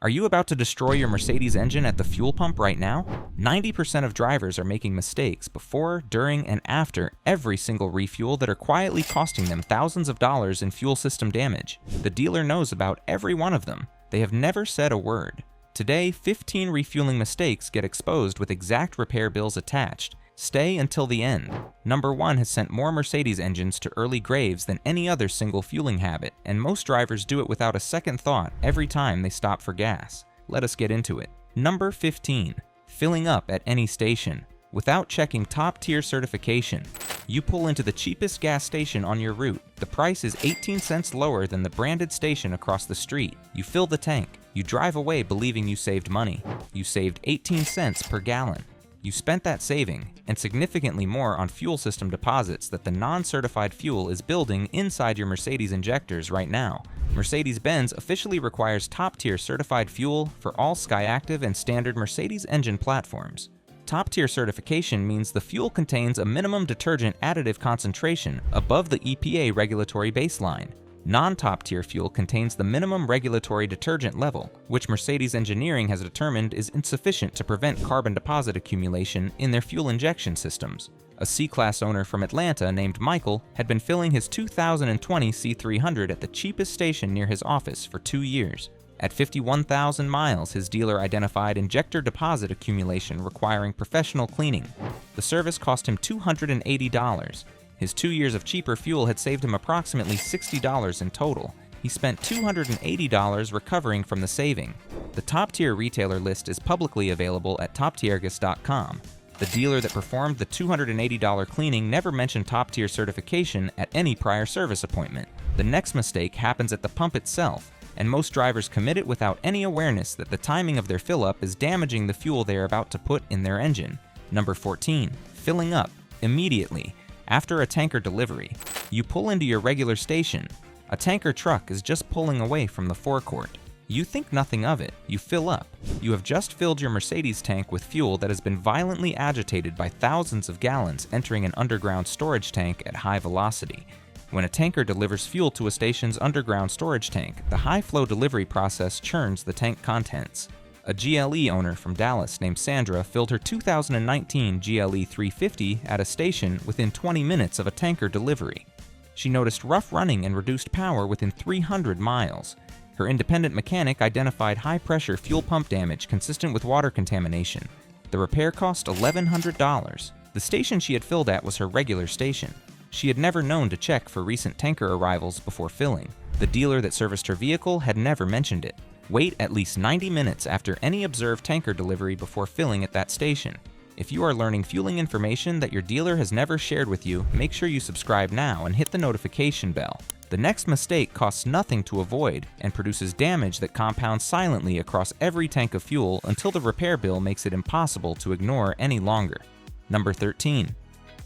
Are you about to destroy your Mercedes engine at the fuel pump right now? 90% of drivers are making mistakes before, during, and after every single refuel that are quietly costing them thousands of dollars in fuel system damage. The dealer knows about every one of them. They have never said a word. Today, 15 refueling mistakes get exposed with exact repair bills attached. Stay until the end. Number 1 has sent more Mercedes engines to early graves than any other single fueling habit, and most drivers do it without a second thought every time they stop for gas. Let us get into it. Number 15. Filling up at any station. Without checking top-tier certification, you pull into the cheapest gas station on your route. The price is 18 cents lower than the branded station across the street. You fill the tank. You drive away believing you saved money. You saved 18 cents per gallon. You spent that saving, and significantly more on fuel system deposits that the non-certified fuel is building inside your Mercedes injectors right now. Mercedes-Benz officially requires top-tier certified fuel for all Skyactiv and standard Mercedes engine platforms. Top-tier certification means the fuel contains a minimum detergent additive concentration above the EPA regulatory baseline. Non-top-tier fuel contains the minimum regulatory detergent level, which Mercedes engineering has determined is insufficient to prevent carbon deposit accumulation in their fuel injection systems. A C-Class owner from Atlanta named Michael had been filling his 2020 C300 at the cheapest station near his office for 2 years. At 51,000 miles, his dealer identified injector deposit accumulation requiring professional cleaning. The service cost him $280. His 2 years of cheaper fuel had saved him approximately $60 in total. He spent $280 recovering from the saving. The top-tier retailer list is publicly available at toptiergus.com. The dealer that performed the $280 cleaning never mentioned top-tier certification at any prior service appointment. The next mistake happens at the pump itself, and most drivers commit it without any awareness that the timing of their fill-up is damaging the fuel they are about to put in their engine. Number 14. Filling up immediately. After a tanker delivery, you pull into your regular station. A tanker truck is just pulling away from the forecourt. You think nothing of it. You fill up. You have just filled your Mercedes tank with fuel that has been violently agitated by thousands of gallons entering an underground storage tank at high velocity. When a tanker delivers fuel to a station's underground storage tank, the high-flow delivery process churns the tank contents. A GLE owner from Dallas named Sandra filled her 2019 GLE 350 at a station within 20 minutes of a tanker delivery. She noticed rough running and reduced power within 300 miles. Her independent mechanic identified high-pressure fuel pump damage consistent with water contamination. The repair cost $1,100. The station she had filled at was her regular station. She had never known to check for recent tanker arrivals before filling. The dealer that serviced her vehicle had never mentioned it. Wait at least 90 minutes after any observed tanker delivery before filling at that station. If you are learning fueling information that your dealer has never shared with you, make sure you subscribe now and hit the notification bell. The next mistake costs nothing to avoid and produces damage that compounds silently across every tank of fuel until the repair bill makes it impossible to ignore any longer. Number 13.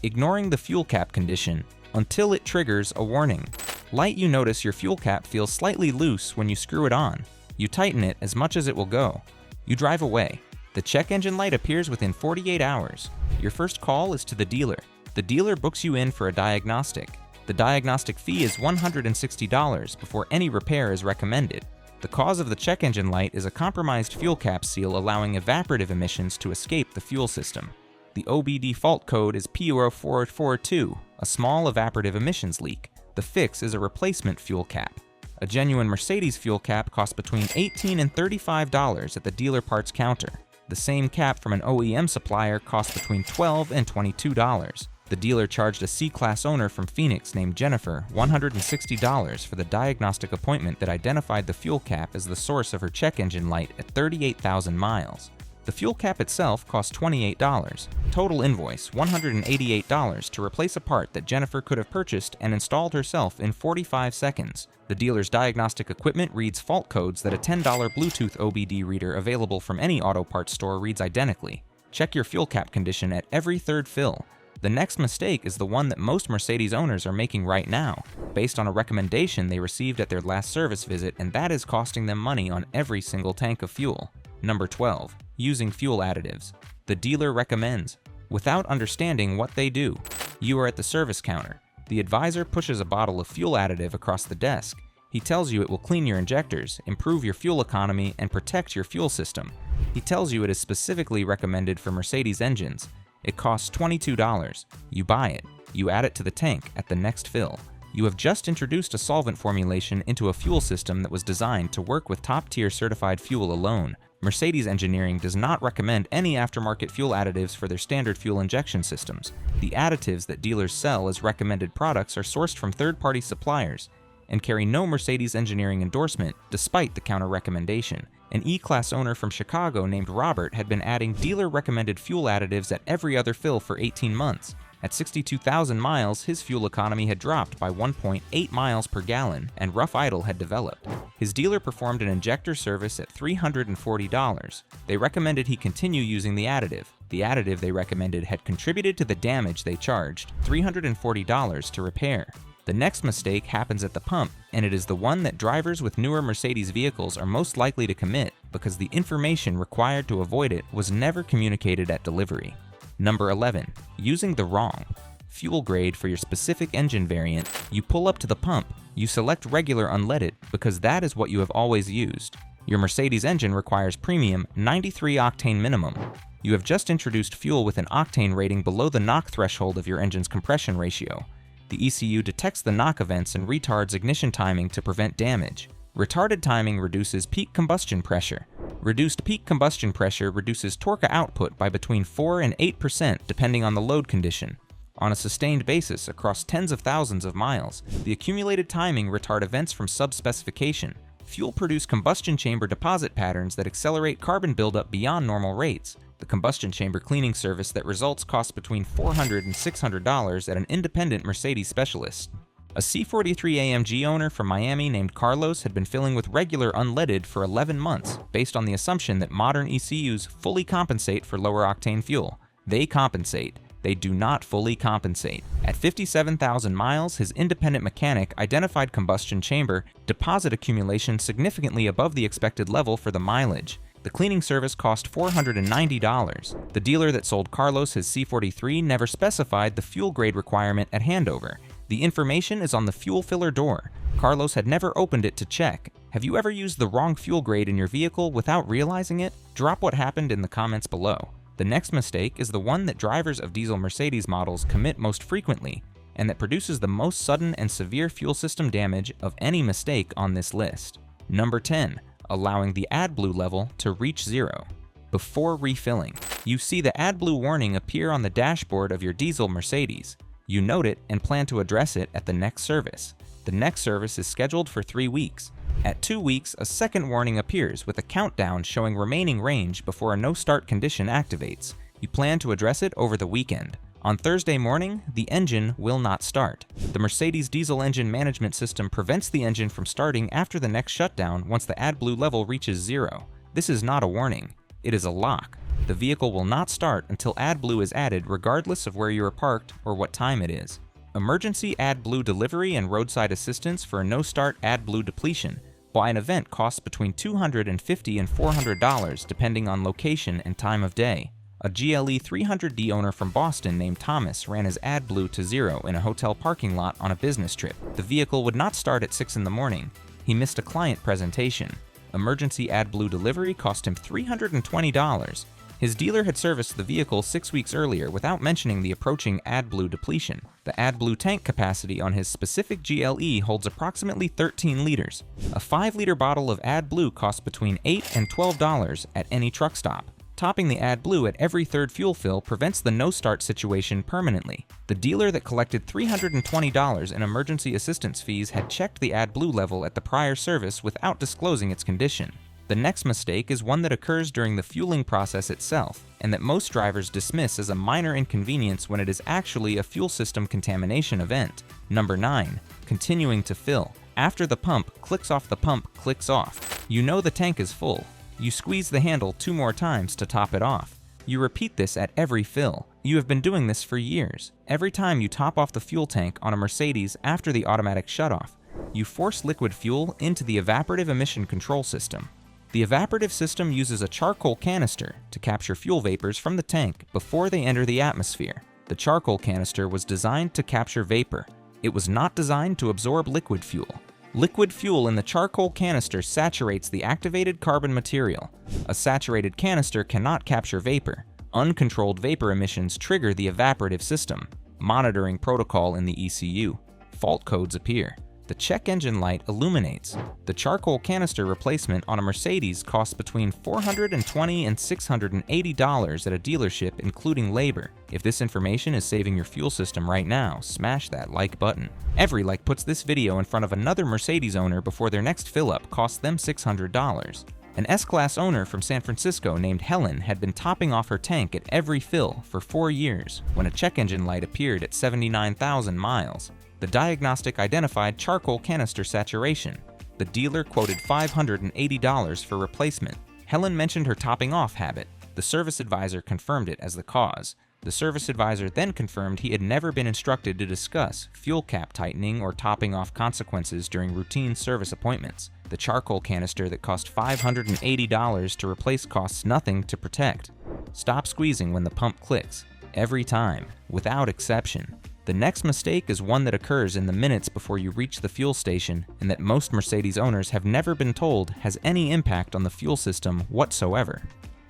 Ignoring the fuel cap condition until it triggers a warning. Light, you notice your fuel cap feels slightly loose when you screw it on. You tighten it as much as it will go. You drive away. The check engine light appears within 48 hours. Your first call is to the dealer. The dealer books you in for a diagnostic. The diagnostic fee is $160 before any repair is recommended. The cause of the check engine light is a compromised fuel cap seal allowing evaporative emissions to escape the fuel system. The OBD fault code is P0442, a small evaporative emissions leak. The fix is a replacement fuel cap. A genuine Mercedes fuel cap costs between $18 and $35 at the dealer parts counter. The same cap from an OEM supplier costs between $12 and $22. The dealer charged a C-Class owner from Phoenix named Jennifer $160 for the diagnostic appointment that identified the fuel cap as the source of her check engine light at 38,000 miles. The fuel cap itself cost $28. Total invoice $188 to replace a part that Jennifer could have purchased and installed herself in 45 seconds. The dealer's diagnostic equipment reads fault codes that a $10 Bluetooth OBD reader available from any auto parts store reads identically. Check your fuel cap condition at every third fill. The next mistake is the one that most Mercedes owners are making right now, based on a recommendation they received at their last service visit, and that is costing them money on every single tank of fuel. Number 12. Using fuel additives. The dealer recommends, without understanding what they do. You are at the service counter. The advisor pushes a bottle of fuel additive across the desk. He tells you it will clean your injectors, improve your fuel economy, and protect your fuel system. He tells you it is specifically recommended for Mercedes engines. It costs $22. You buy it. You add it to the tank at the next fill. You have just introduced a solvent formulation into a fuel system that was designed to work with top-tier certified fuel alone. Mercedes engineering does not recommend any aftermarket fuel additives for their standard fuel injection systems. The additives that dealers sell as recommended products are sourced from third-party suppliers and carry no Mercedes engineering endorsement despite the counter-recommendation. An E-Class owner from Chicago named Robert had been adding dealer-recommended fuel additives at every other fill for 18 months. At 62,000 miles, his fuel economy had dropped by 1.8 miles per gallon, and rough idle had developed. His dealer performed an injector service at $340. They recommended he continue using the additive. The additive they recommended had contributed to the damage they charged $340 to repair. The next mistake happens at the pump, and it is the one that drivers with newer Mercedes vehicles are most likely to commit because the information required to avoid it was never communicated at delivery. Number 11. Using the wrong fuel grade for your specific engine variant. You pull up to the pump, you select regular unleaded because that is what you have always used. Your Mercedes engine requires premium 93 octane minimum. You have just introduced fuel with an octane rating below the knock threshold of your engine's compression ratio. The ECU detects the knock events and retards ignition timing to prevent damage. Retarded timing reduces peak combustion pressure. Reduced peak combustion pressure reduces torque output by between 4 and 8% depending on the load condition. On a sustained basis across tens of thousands of miles, the accumulated timing retard events from sub-specification. Fuel produce combustion chamber deposit patterns that accelerate carbon buildup beyond normal rates. The combustion chamber cleaning service that results costs between $400 and $600 at an independent Mercedes specialist. A C43 AMG owner from Miami named Carlos had been filling with regular unleaded for 11 months, based on the assumption that modern ECUs fully compensate for lower octane fuel. They compensate. They do not fully compensate. At 57,000 miles, his independent mechanic identified combustion chamber deposit accumulation significantly above the expected level for the mileage. The cleaning service cost $490. The dealer that sold Carlos his C43 never specified the fuel grade requirement at handover. The information is on the fuel filler door. Carlos had never opened it to check. Have you ever used the wrong fuel grade in your vehicle without realizing it? Drop what happened in the comments below. The next mistake is the one that drivers of diesel Mercedes models commit most frequently, and that produces the most sudden and severe fuel system damage of any mistake on this list. Number 10. Allowing the AdBlue level to reach 0. Before refilling, you see the AdBlue warning appear on the dashboard of your diesel Mercedes. You note it and plan to address it at the next service. The next service is scheduled for 3 weeks. At 2 weeks, a second warning appears with a countdown showing remaining range before a no-start condition activates. You plan to address it over the weekend. On Thursday morning, the engine will not start. The Mercedes diesel engine management system prevents the engine from starting after the next shutdown once the AdBlue level reaches 0. This is not a warning. It is a lock. The vehicle will not start until AdBlue is added regardless of where you are parked or what time it is. Emergency AdBlue delivery and roadside assistance for a no-start AdBlue depletion. Buy an event costs between $250 and $400 depending on location and time of day. A GLE 300D owner from Boston named Thomas ran his AdBlue to 0 in a hotel parking lot on a business trip. The vehicle would not start at 6 in the morning. He missed a client presentation. Emergency AdBlue delivery cost him $320. His dealer had serviced the vehicle 6 weeks earlier without mentioning the approaching AdBlue depletion. The AdBlue tank capacity on his specific GLE holds approximately 13 liters. A 5-liter bottle of AdBlue costs between $8 and $12 at any truck stop. Topping the AdBlue at every third fuel fill prevents the no-start situation permanently. The dealer that collected $320 in emergency assistance fees had checked the AdBlue level at the prior service without disclosing its condition. The next mistake is one that occurs during the fueling process itself, and that most drivers dismiss as a minor inconvenience when it is actually a fuel system contamination event. Number 9. Continuing to fill. After the pump clicks off, you know the tank is full. You squeeze the handle 2 more times to top it off. You repeat this at every fill. You have been doing this for years. Every time you top off the fuel tank on a Mercedes after the automatic shutoff, you force liquid fuel into the evaporative emission control system. The evaporative system uses a charcoal canister to capture fuel vapors from the tank before they enter the atmosphere. The charcoal canister was designed to capture vapor. It was not designed to absorb liquid fuel. Liquid fuel in the charcoal canister saturates the activated carbon material. A saturated canister cannot capture vapor. Uncontrolled vapor emissions trigger the evaporative system. Monitoring protocol in the ECU. Fault codes appear. The check engine light illuminates. The charcoal canister replacement on a Mercedes costs between $420 and $680 at a dealership, including labor. If this information is saving your fuel system right now, smash that like button. Every like puts this video in front of another Mercedes owner before their next fill-up costs them $600. An S-Class owner from San Francisco named Helen had been topping off her tank at every fill for 4 years when a check engine light appeared at 79,000 miles. The diagnostic identified charcoal canister saturation. The dealer quoted $580 for replacement. Helen mentioned her topping off habit. The service advisor confirmed it as the cause. The service advisor then confirmed he had never been instructed to discuss fuel cap tightening or topping off consequences during routine service appointments. The charcoal canister that cost $580 to replace costs nothing to protect. Stop squeezing when the pump clicks. Every time, without exception. The next mistake is one that occurs in the minutes before you reach the fuel station and that most Mercedes owners have never been told has any impact on the fuel system whatsoever.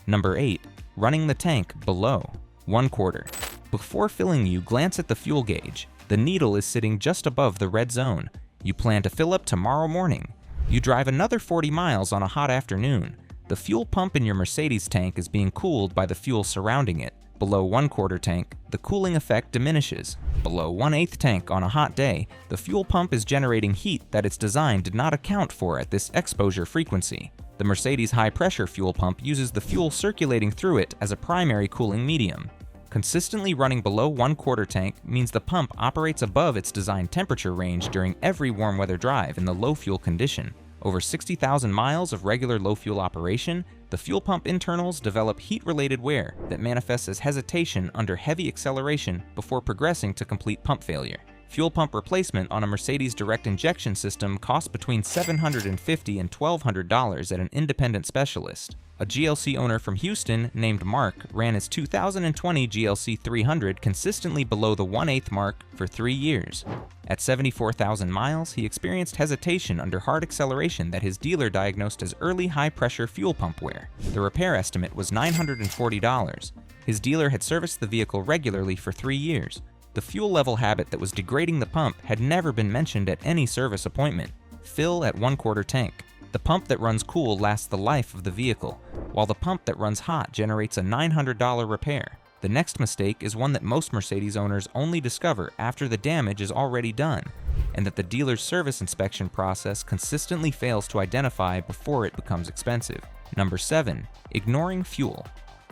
Number 8. Running the tank below 1/4. Before filling, you glance at the fuel gauge. The needle is sitting just above the red zone. You plan to fill up tomorrow morning. You drive another 40 miles on a hot afternoon. The fuel pump in your Mercedes tank is being cooled by the fuel surrounding it. Below 1/4 tank, the cooling effect diminishes. Below 1/8 tank on a hot day, the fuel pump is generating heat that its design did not account for at this exposure frequency. The Mercedes high-pressure fuel pump uses the fuel circulating through it as a primary cooling medium. Consistently running below 1/4 tank means the pump operates above its designed temperature range during every warm weather drive in the low fuel condition. Over 60,000 miles of regular low fuel operation, the fuel pump internals develop heat-related wear that manifests as hesitation under heavy acceleration before progressing to complete pump failure. Fuel pump replacement on a Mercedes direct injection system costs between $750 and $1,200 at an independent specialist. A GLC owner from Houston named Mark ran his 2020 GLC 300 consistently below the 1/8 mark for 3 years. At 74,000 miles, he experienced hesitation under hard acceleration that his dealer diagnosed as early high-pressure fuel pump wear. The repair estimate was $940. His dealer had serviced the vehicle regularly for 3 years. The fuel level habit that was degrading the pump had never been mentioned at any service appointment. Fill at 1/4 tank. The pump that runs cool lasts the life of the vehicle, while the pump that runs hot generates a $900 repair. The next mistake is one that most Mercedes owners only discover after the damage is already done, and that the dealer's service inspection process consistently fails to identify before it becomes expensive. Number 7. Ignoring fuel.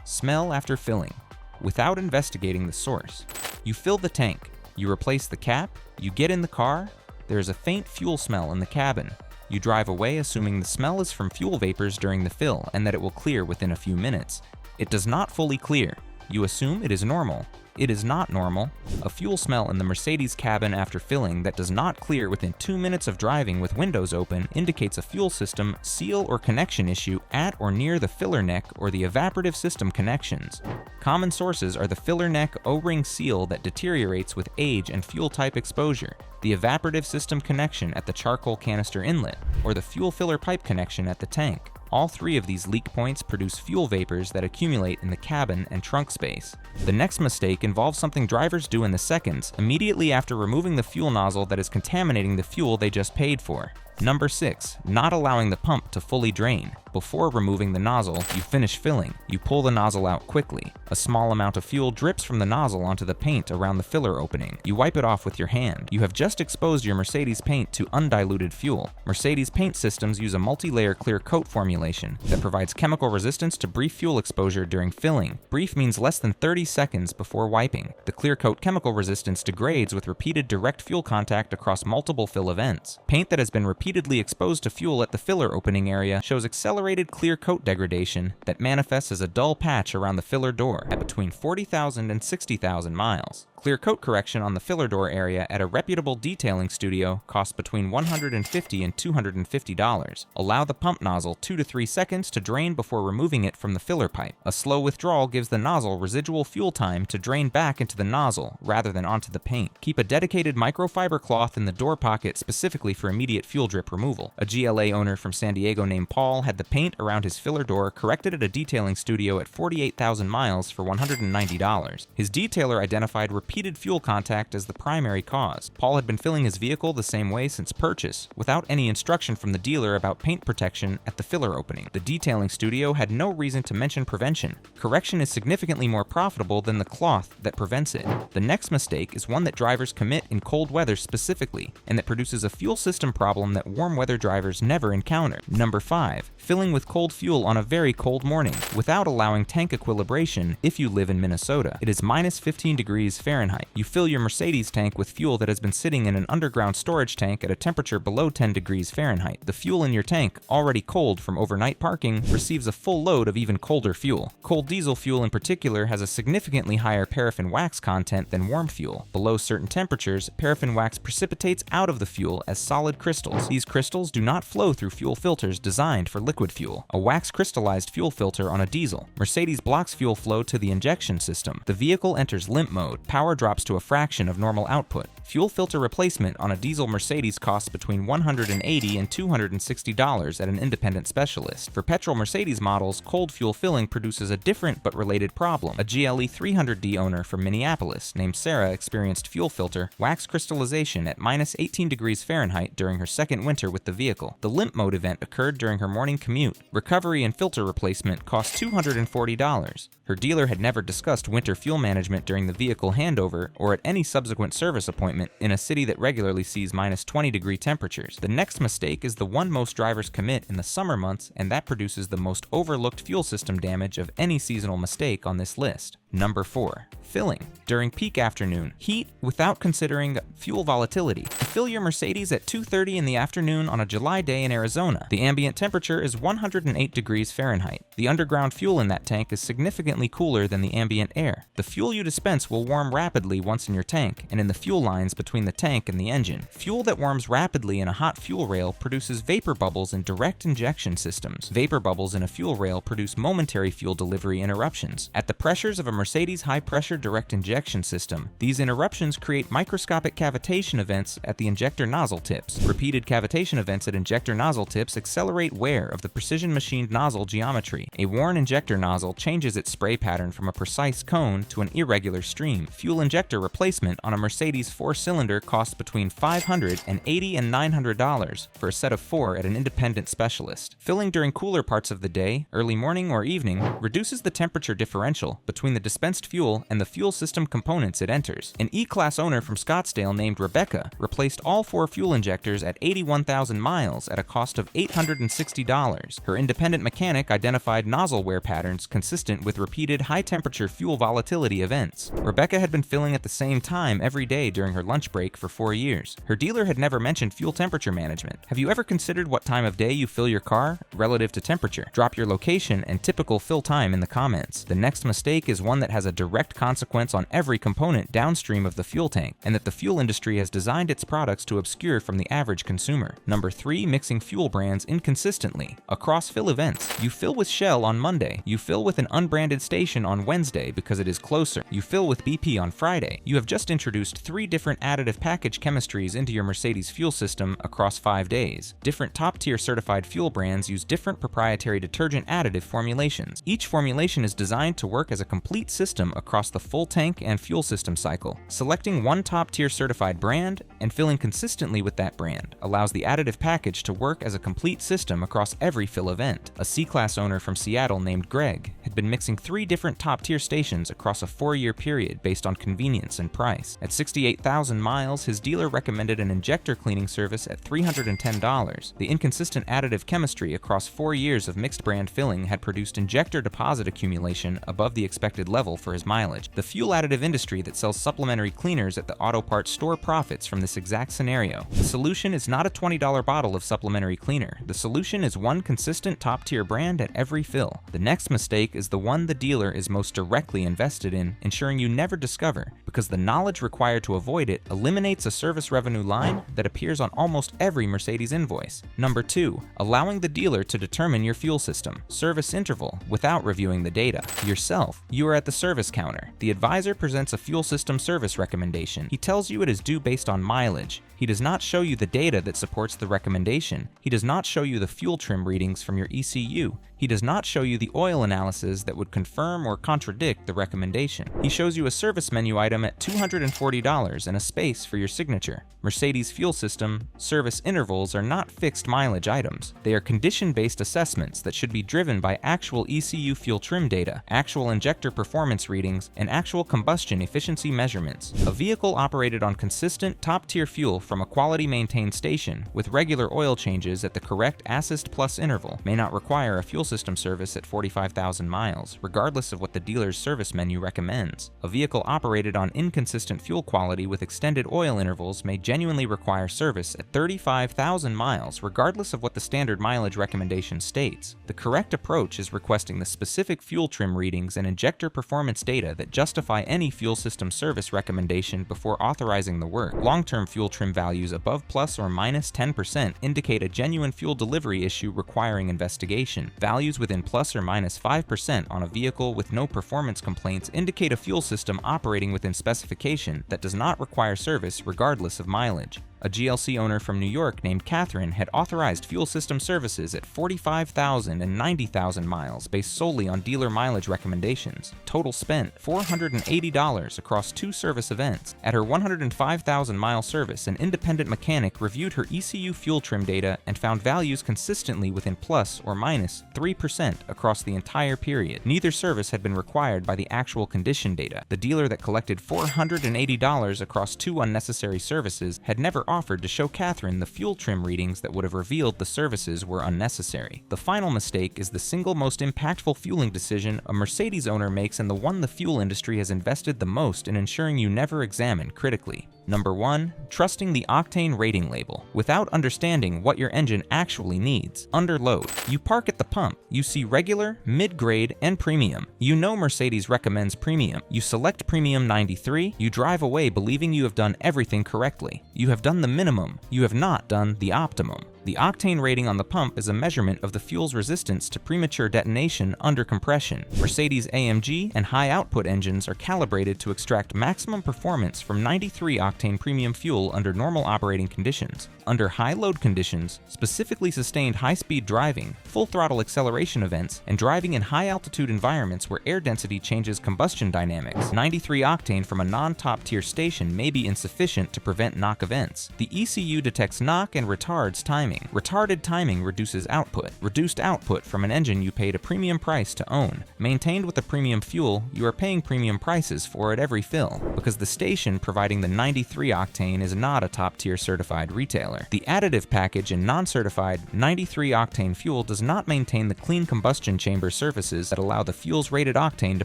Smell after filling. Without investigating the source. You fill the tank, you replace the cap, you get in the car, there is a faint fuel smell in the cabin. You drive away assuming the smell is from fuel vapors during the fill and that it will clear within a few minutes. It does not fully clear. You assume it is normal. It is not normal. A fuel smell in the Mercedes cabin after filling that does not clear within 2 minutes of driving with windows open indicates a fuel system seal or connection issue at or near the filler neck or the evaporative system connections. Common sources are the filler neck O-ring seal that deteriorates with age and fuel type exposure, the evaporative system connection at the charcoal canister inlet, or the fuel filler pipe connection at the tank. All 3 of these leak points produce fuel vapors that accumulate in the cabin and trunk space. The next mistake involves something drivers do in the seconds immediately after removing the fuel nozzle that is contaminating the fuel they just paid for. Number 6. Not allowing the pump to fully drain. Before removing the nozzle, you finish filling. You pull the nozzle out quickly. A small amount of fuel drips from the nozzle onto the paint around the filler opening. You wipe it off with your hand. You have just exposed your Mercedes paint to undiluted fuel. Mercedes paint systems use a multi-layer clear coat formulation that provides chemical resistance to brief fuel exposure during filling. Brief means less than 30 seconds before wiping. The clear coat chemical resistance degrades with repeated direct fuel contact across multiple fill events. Paint that has been repeatedly exposed to fuel at the filler opening area shows accelerated clear coat degradation that manifests as a dull patch around the filler door at between 40,000 and 60,000 miles. Clear coat correction on the filler door area at a reputable detailing studio costs between $150 and $250. Allow the pump nozzle 2 to 3 seconds to drain before removing it from the filler pipe. A slow withdrawal gives the nozzle residual fuel time to drain back into the nozzle rather than onto the paint. Keep a dedicated microfiber cloth in the door pocket specifically for immediate fuel drip removal. A GLA owner from San Diego named Paul had the paint around his filler door corrected at a detailing studio at 48,000 miles for $190. His detailer identified repeated fuel contact as the primary cause. Paul had been filling his vehicle the same way since purchase, without any instruction from the dealer about paint protection at the filler opening. The detailing studio had no reason to mention prevention. Correction is significantly more profitable than the cloth that prevents it. The next mistake is one that drivers commit in cold weather specifically, and that produces a fuel system problem that warm weather drivers never encounter. Number 5. Filling with cold fuel on a very cold morning, without allowing tank equilibration if you live in Minnesota. It is minus 15 degrees Fahrenheit. You fill your Mercedes tank with fuel that has been sitting in an underground storage tank at a temperature below 10 degrees Fahrenheit. The fuel in your tank, already cold from overnight parking, receives a full load of even colder fuel. Cold diesel fuel in particular has a significantly higher paraffin wax content than warm fuel. Below certain temperatures, paraffin wax precipitates out of the fuel as solid crystals. These crystals do not flow through fuel filters designed for liquid fuel. A wax crystallized fuel filter on a diesel. Mercedes blocks fuel flow to the injection system. The vehicle enters limp mode. Power drops to a fraction of normal output. Fuel filter replacement on a diesel Mercedes costs between $180 and $260 at an independent specialist. For petrol Mercedes models, cold fuel filling produces a different but related problem. A GLE 300D owner from Minneapolis named Sarah experienced fuel filter wax crystallization at minus 18 degrees Fahrenheit during her second winter with the vehicle. The limp mode event occurred during her morning commute. Recovery and filter replacement cost $240. Her dealer had never discussed winter fuel management during the vehicle handover or at any subsequent service appointment in a city that regularly sees minus 20-degree temperatures. The next mistake is the one most drivers commit in the summer months, and that produces the most overlooked fuel system damage of any seasonal mistake on this list. Number 4. Filling. During peak afternoon, heat without considering fuel volatility. Fill your Mercedes at 2:30 in the afternoon on a July day in Arizona. The ambient temperature is 108 degrees Fahrenheit. The underground fuel in that tank is significantly cooler than the ambient air. The fuel you dispense will warm rapidly once in your tank and in the fuel lines between the tank and the engine. Fuel that warms rapidly in a hot fuel rail produces vapor bubbles in direct injection systems. Vapor bubbles in a fuel rail produce momentary fuel delivery interruptions. At the pressures of a Mercedes high-pressure direct injection system, these interruptions create microscopic cavitation events at the injector nozzle tips. Repeated cavitation events at injector nozzle tips accelerate wear of the precision-machined nozzle geometry. A worn injector nozzle changes its spray pattern from a precise cone to an irregular stream. Fuel injector replacement on a Mercedes 4-cylinder costs between $580 and $900 for a set of 4 at an independent specialist. Filling during cooler parts of the day, early morning or evening, reduces the temperature differential between the dispensed fuel and the fuel system components it enters. An E-Class owner from Scottsdale named Rebecca replaced all 4 fuel injectors at 81,000 miles at a cost of $860. Her independent mechanic identified nozzle wear patterns consistent with repeated high-temperature fuel volatility events. Rebecca had been filling at the same time every day during her lunch break for 4 years. Her dealer had never mentioned fuel temperature management. Have you ever considered what time of day you fill your car relative to temperature? Drop your location and typical fill time in the comments. The next mistake is one that has a direct consequence on every component downstream of the fuel tank, and that the fuel industry has designed its products to obscure from the average consumer. Number 3, mixing fuel brands inconsistently. Across fill events, you fill with Shell on Monday. You fill with an unbranded station on Wednesday because it is closer. You fill with BP on Friday. You have just introduced 3 different additive package chemistries into your Mercedes fuel system across 5 days. Different top-tier certified fuel brands use different proprietary detergent additive formulations. Each formulation is designed to work as a complete system across the full tank and fuel system cycle. Selecting one top-tier certified brand and filling consistently with that brand allows the additive package to work as a complete system across every fill event. A C-Class owner from Seattle named Greg had been mixing 3 different top-tier stations across a 4-year period based on convenience and price. At 68,000 miles, his dealer recommended an injector cleaning service at $310. The inconsistent additive chemistry across 4 years of mixed brand filling had produced injector deposit accumulation above the expected level for his mileage. The fuel additive industry that sells supplementary cleaners at the auto parts store profits from this exact scenario. The solution is not a $20 bottle of supplementary cleaner. The solution is one consistent top-tier brand at every fill. The next mistake is is the one the dealer is most directly invested in ensuring you never discover, because the knowledge required to avoid it eliminates a service revenue line that appears on almost every Mercedes invoice. Number 2, allowing the dealer to determine your fuel system service interval without reviewing the data yourself. You are at the service counter. The advisor presents a fuel system service recommendation. He tells you it is due based on mileage. He does not show you the data that supports the recommendation. He does not show you the fuel trim readings from your ECU. He does not show you the oil analysis that would confirm or contradict the recommendation. He shows you a service menu item at $240 and a space for your signature. Mercedes fuel system service intervals are not fixed mileage items. They are condition-based assessments that should be driven by actual ECU fuel trim data, actual injector performance readings, and actual combustion efficiency measurements. A vehicle operated on consistent top-tier fuel from a quality-maintained station with regular oil changes at the correct Assist Plus interval may not require a fuel system service at 45,000 miles, regardless of what the dealer's service menu recommends. A vehicle operated on inconsistent fuel quality with extended oil intervals may genuinely require service at 35,000 miles, regardless of what the standard mileage recommendation states. The correct approach is requesting the specific fuel trim readings and injector performance data that justify any fuel system service recommendation before authorizing the work. Long-term fuel trim values above plus or minus 10% indicate a genuine fuel delivery issue requiring investigation. Values within plus or minus 5% on a vehicle with no performance complaints indicate a fuel system operating within specification that does not require service regardless of mileage. A GLC owner from New York named Catherine had authorized fuel system services at 45,000 and 90,000 miles based solely on dealer mileage recommendations. Total spent $480 across 2 service events. At her 105,000-mile service, an independent mechanic reviewed her ECU fuel trim data and found values consistently within plus or minus 3% across the entire period. Neither service had been required by the actual condition data. The dealer that collected $480 across 2 unnecessary services had never offered to show Catherine the fuel trim readings that would have revealed the services were unnecessary. The final mistake is the single most impactful fueling decision a Mercedes owner makes and the one the fuel industry has invested the most in ensuring you never examine critically. Number 1, trusting the Octane rating label without understanding what your engine actually needs. Under load. You park at the pump. You see regular, mid-grade, and premium. You know Mercedes recommends premium. You select premium 93. You drive away believing you have done everything correctly. You have done the minimum. You have not done the optimum. The octane rating on the pump is a measurement of the fuel's resistance to premature detonation under compression. Mercedes AMG and high-output engines are calibrated to extract maximum performance from 93-octane premium fuel under normal operating conditions. Under high-load conditions, specifically sustained high-speed driving, full-throttle acceleration events, and driving in high-altitude environments where air density changes combustion dynamics, 93-octane from a non-top-tier station may be insufficient to prevent knock events. The ECU detects knock and retards timing. Retarded timing reduces output. Reduced output from an engine you paid a premium price to own. Maintained with a premium fuel, you are paying premium prices for at every fill, because the station providing the 93-octane is not a top-tier certified retailer. The additive package in non-certified 93-octane fuel does not maintain the clean combustion chamber surfaces that allow the fuel's rated octane to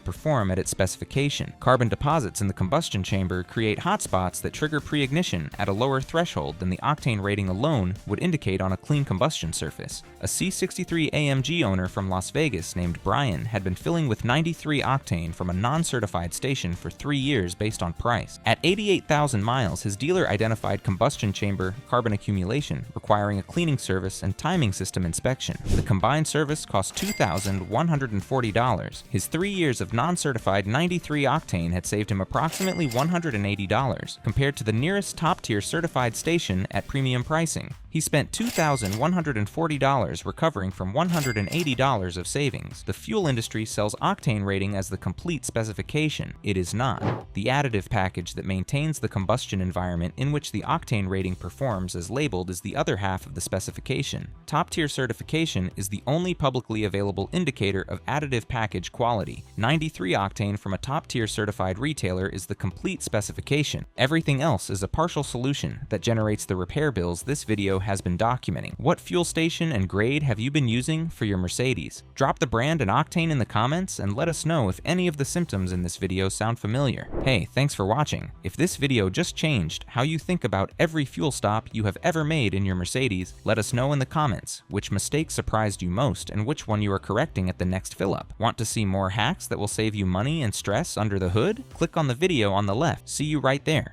perform at its specification. Carbon deposits in the combustion chamber create hotspots that trigger pre-ignition at a lower threshold than the octane rating alone would indicate on a clean combustion surface. A C63 AMG owner from Las Vegas named Brian had been filling with 93 octane from a non-certified station for 3 years based on price. At 88,000 miles, his dealer identified combustion chamber carbon accumulation, requiring a cleaning service and timing system inspection. The combined service cost $2,140. His 3 years of non-certified 93 octane had saved him approximately $180, compared to the nearest top-tier certified station at premium pricing. He spent $2,140 recovering from $180 of savings. The fuel industry sells octane rating as the complete specification. It is not. The additive package that maintains the combustion environment in which the octane rating performs as labeled is the other half of the specification. Top-tier certification is the only publicly available indicator of additive package quality. 93 octane from a top-tier certified retailer is the complete specification. Everything else is a partial solution that generates the repair bills this video has been documenting. What fuel station and grade have you been using for your Mercedes? Drop the brand and octane in the comments and let us know if any of the symptoms in this video sound familiar. Hey, thanks for watching. If this video just changed how you think about every fuel stop you have ever made in your Mercedes, let us know in the comments which mistake surprised you most and which one you are correcting at the next fill up. Want to see more hacks that will save you money and stress under the hood? Click on the video on the left. See you right there.